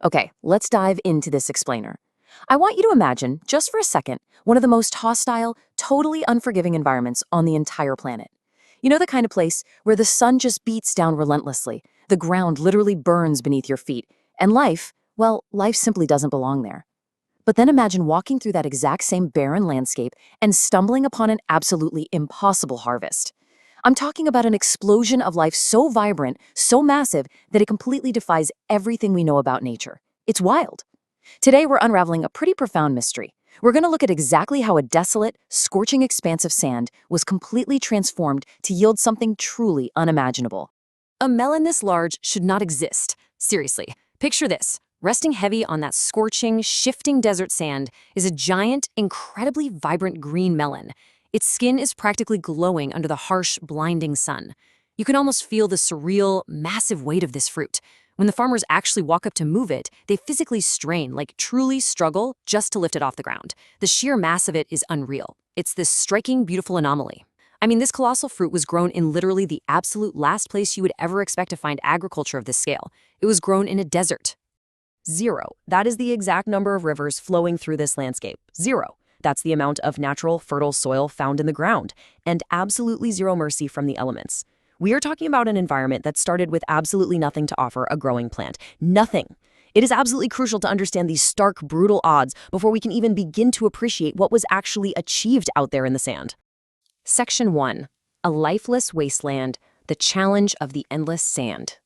Okay, let's dive into this explainer. I want you to imagine, just for a second, one of the most hostile, totally unforgiving environments on the entire planet. You know, the kind of place where the sun just beats down relentlessly, the ground literally burns beneath your feet, and life, well, life simply doesn't belong there. But then imagine walking through that exact same barren landscape and stumbling upon an absolutely impossible harvest. I'm talking about an explosion of life so vibrant, so massive, that it completely defies everything we know about nature. It's wild. Today, we're unraveling a pretty profound mystery. We're going to look at exactly how a desolate, scorching expanse of sand was completely transformed to yield something truly unimaginable. A melon this large should not exist. Seriously, picture this. Resting heavy on that scorching, shifting desert sand is a giant, incredibly vibrant green melon. Its skin is practically glowing under the harsh, blinding sun. You can almost feel the surreal, massive weight of this fruit. When the farmers actually walk up to move it, they physically strain, like truly struggle, just to lift it off the ground. The sheer mass of it is unreal. It's this striking, beautiful anomaly. I mean, this colossal fruit was grown in literally the absolute last place you would ever expect to find agriculture of this scale. It was grown in a desert. 0. That is the exact number of rivers flowing through this landscape. 0. That's the amount of natural, fertile soil found in the ground. And absolutely zero mercy from the elements. We are talking about an environment that started with absolutely nothing to offer a growing plant. Nothing. It is absolutely crucial to understand these stark, brutal odds before we can even begin to appreciate what was actually achieved out there in the sand. Section 1. A lifeless wasteland, the challenge of the endless sand.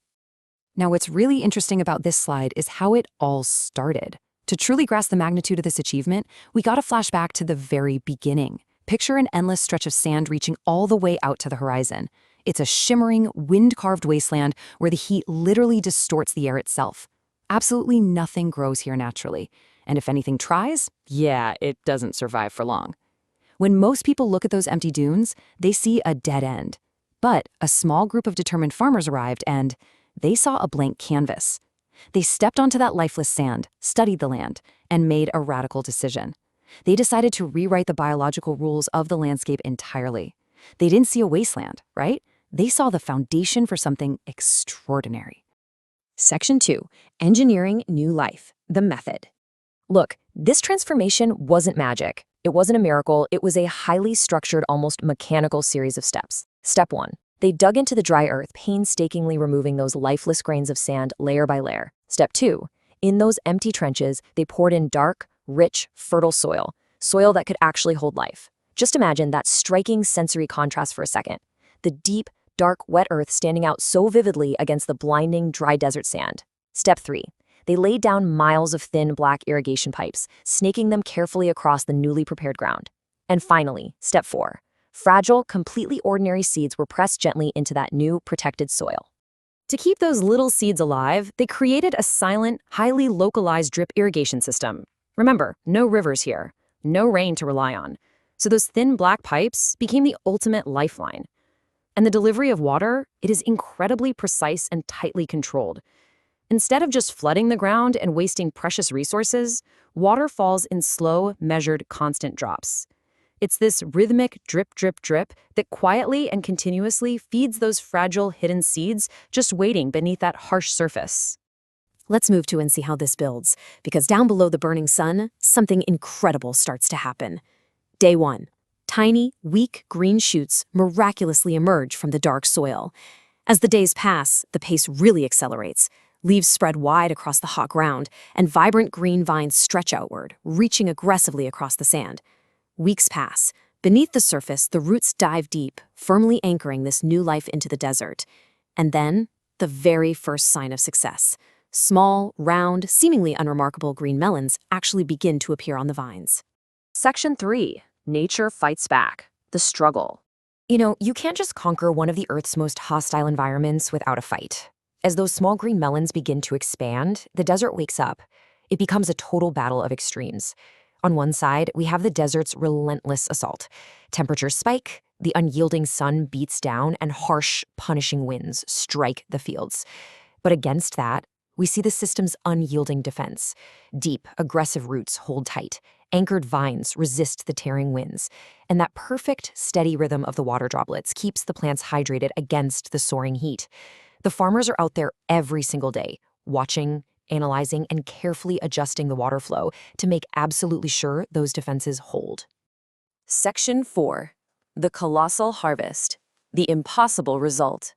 Now, what's really interesting about this slide is how it all started. To truly grasp the magnitude of this achievement, we got to flash back to the very beginning. Picture an endless stretch of sand reaching all the way out to the horizon. It's a shimmering, wind-carved wasteland where the heat literally distorts the air itself. Absolutely nothing grows here naturally. And if anything tries, yeah, it doesn't survive for long. When most people look at those empty dunes, they see a dead end. But a small group of determined farmers arrived and they saw a blank canvas. They stepped onto that lifeless sand, studied the land, and made a radical decision. They decided to rewrite the biological rules of the landscape entirely. They didn't see a wasteland, right? They saw the foundation for something extraordinary. Section 2. Engineering New Life, the Method. Look, this transformation wasn't magic. It wasn't a miracle. It was a highly structured, almost mechanical series of steps. Step 1. They dug into the dry earth, painstakingly removing those lifeless grains of sand layer by layer. Step 2. In those empty trenches, they poured in dark, rich, fertile soil that could actually hold life. Just imagine that striking sensory contrast for a second. The deep, dark, wet earth standing out so vividly against the blinding, dry desert sand. Step 3. They laid down miles of thin, black irrigation pipes, snaking them carefully across the newly prepared ground. And finally, Step 4. Fragile, completely ordinary seeds were pressed gently into that new, protected soil. To keep those little seeds alive, they created a silent, highly localized drip irrigation system. Remember, no rivers here, no rain to rely on. So those thin black pipes became the ultimate lifeline. And the delivery of water, it is incredibly precise and tightly controlled. Instead of just flooding the ground and wasting precious resources, water falls in slow, measured, constant drops. It's this rhythmic drip, drip, drip that quietly and continuously feeds those fragile, hidden seeds just waiting beneath that harsh surface. Let's move to and see how this builds, because down below the burning sun, something incredible starts to happen. Day 1. Tiny, weak green shoots miraculously emerge from the dark soil. As the days pass, the pace really accelerates. Leaves spread wide across the hot ground, and vibrant green vines stretch outward, reaching aggressively across the sand. Weeks pass. Beneath the surface, the roots dive deep, firmly anchoring this new life into the desert. And then, the very first sign of success. Small, round, seemingly unremarkable green melons actually begin to appear on the vines. Section 3. Nature fights back. The struggle. You know, you can't just conquer one of the Earth's most hostile environments without a fight. As those small green melons begin to expand, the desert wakes up. It becomes a total battle of extremes. On one side, we have the desert's relentless assault. Temperatures spike, the unyielding sun beats down, and harsh, punishing winds strike the fields. But against that, we see the system's unyielding defense. Deep, aggressive roots hold tight. Anchored vines resist the tearing winds. And that perfect, steady rhythm of the water droplets keeps the plants hydrated against the soaring heat. The farmers are out there every single day, watching, analyzing, and carefully adjusting the water flow to make absolutely sure those defenses hold. Section 4. The colossal harvest. The impossible result.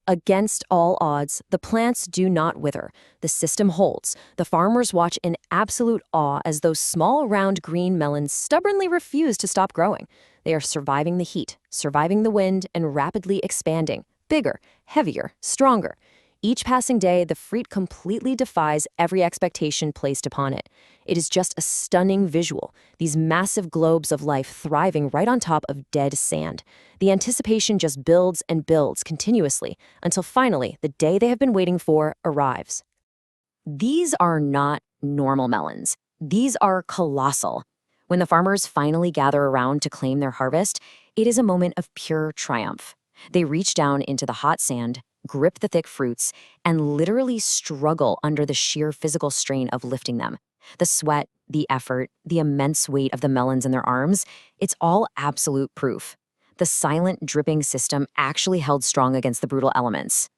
Against all odds, the plants do not wither. The system holds. The farmers watch in absolute awe as those small, round green melons stubbornly refuse to stop growing. They are surviving the heat, surviving the wind, and rapidly expanding. Bigger, heavier, stronger. Each passing day, the fruit completely defies every expectation placed upon it. It is just a stunning visual, these massive globes of life thriving right on top of dead sand. The anticipation just builds and builds continuously until finally the day they have been waiting for arrives. These are not normal melons. These are colossal. When the farmers finally gather around to claim their harvest, it is a moment of pure triumph. They reach down into the hot sand, grip the thick fruits, and literally struggle under the sheer physical strain of lifting them. The sweat, the effort, the immense weight of the melons in their arms, it's all absolute proof. The silent, dripping system actually held strong against the brutal elements.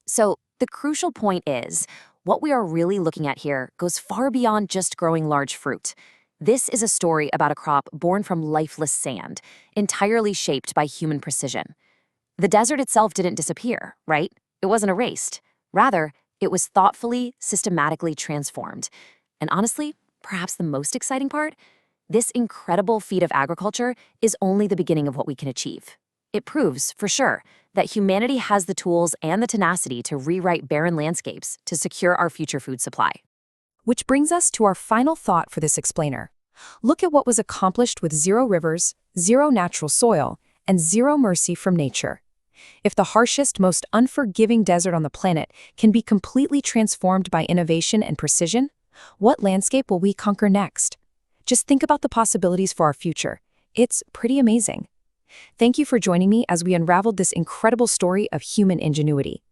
So, the crucial point is, what we are really looking at here goes far beyond just growing large fruit. This is a story about a crop born from lifeless sand, entirely shaped by human precision. The desert itself didn't disappear, right? It wasn't erased. Rather, it was thoughtfully, systematically transformed. And honestly, perhaps the most exciting part? This incredible feat of agriculture is only the beginning of what we can achieve. It proves, for sure, that humanity has the tools and the tenacity to rewrite barren landscapes to secure our future food supply. Which brings us to our final thought for this explainer. Look at what was accomplished with 0 rivers, 0 natural soil, and 0 mercy from nature. If the harshest, most unforgiving desert on the planet can be completely transformed by innovation and precision, what landscape will we conquer next? Just think about the possibilities for our future. It's pretty amazing. Thank you for joining me as we unraveled this incredible story of human ingenuity.